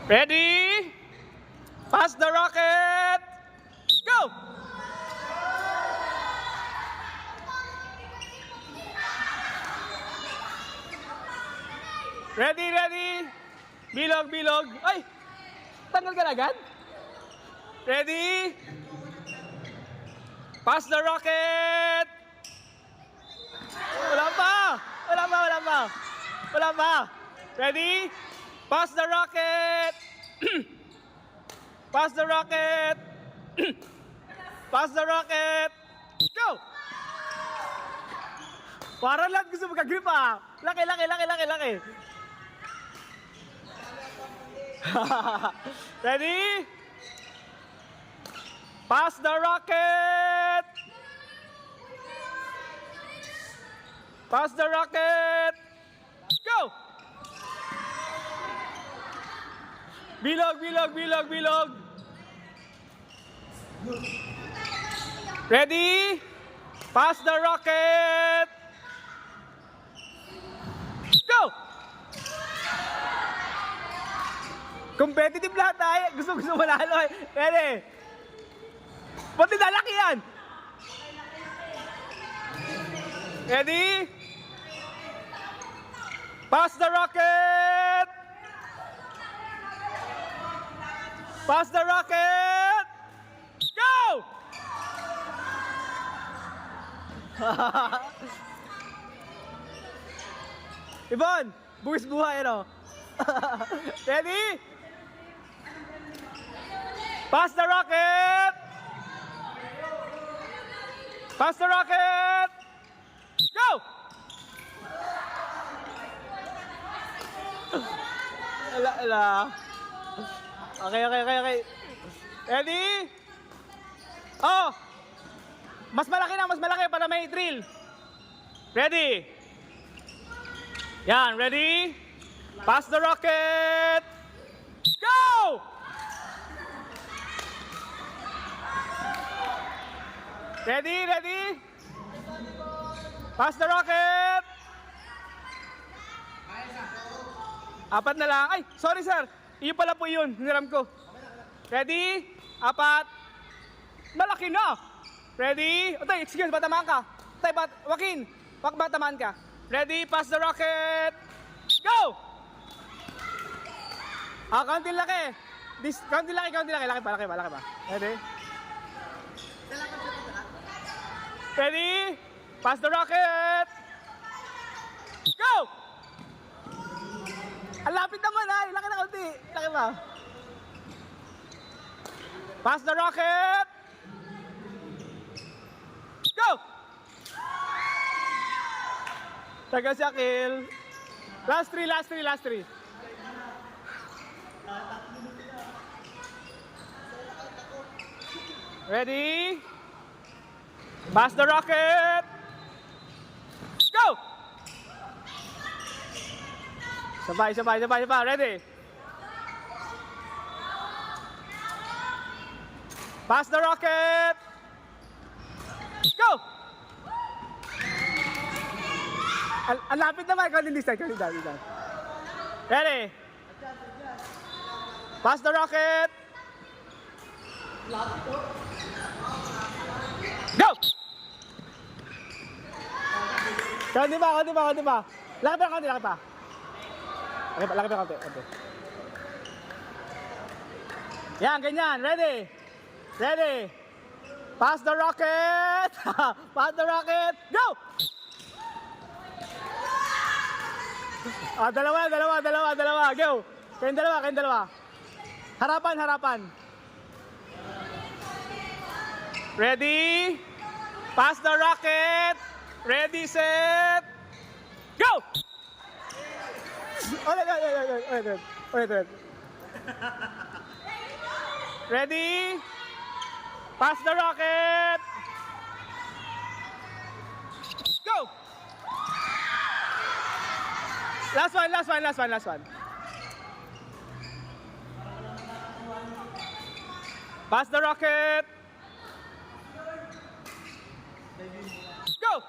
Ready? Pass the rocket! Go! Ready, ready? Bilog, bilog. Ay! Tanggal ka na agad? Ready? Pass the rocket! Wala pa! Wala pa, wala pa! Wala pa! Ready? Pass the rocket! Pass the rocket! Pass the rocket! Go! Parang lahat gusto magka-grip ah! Laki, laki, laki, laki, laki! Ready? Pass the rocket! Pass the rocket! Go! Bilog, bilog, bilog, bilog. Ready? Pass the rocket! Go! Competitive lahat tayo. Gusto manalo eh. Ready? Pati nalaki yan. Ready? Pass the rocket! Pass the rocket! Go! Ibon, buwis buhay ano? Ready? Pass the rocket! Pass the rocket! Go! Ala, ala. Okay, okay, okay, okay. Ready? Oh! Mas malaki para may thrill. Ready? Yan, ready? Pass the rocket! Go! Ready, ready? Pass the rocket! Apat na lang. Ay, sorry sir. Iyo pala po yun. Hiniram ko. Ready? Apat. Malaki na. Ready? O tay, excuse, batamaan ka. Tay, Joaquin, batamaan ka. Ready? Pass the rocket. Go! Ah, kaunting laki. Kaunting laki, kaunting laki. Laki pa, laki pa, laki pa. Ready? Ready? Pass the rocket. Go! Ang lapit naman ay. Laki na kaunti. Laki pa. Pass the rocket. Go! Taga si Akil. Last three, last three, last three. Ready? Pass the rocket. Go! Sabay, sabay, sabay, sabay. Ready? Pass the rocket. Go! Ang lapit naman. Ikaw din this time. Ready? Pass the rocket. Go! Kaunti pa, kaunti pa, kaunti pa. Laki pa, kaunti, laki pa. Laki pa, kaunti. Yan, ganyan. Ready? Ready? Pass the rocket! Pass the rocket! Go! Ah, dalawa. Go! Kayong dalawa. Harapan. Ready? Pass the rocket! Ready, set, go! Wait. Ready? Pass the rocket! Go! Last one. Pass the rocket! Go!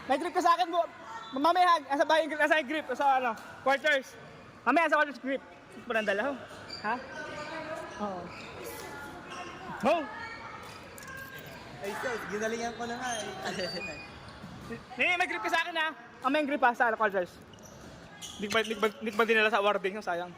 May grip ka sa akin, mamaya, nasa bahay, nasa grip, sa ano, quarters. Mamaya, sa quarters grip. Ito pa ng dala, ho. Ha? Oo. Ho! Ay, sir, ginalingan ko na nga eh. May grip ka sa akin, ha? Mamaya yung grip, ha, sa quarters. Hindi ba dinala sa awarding, sayang.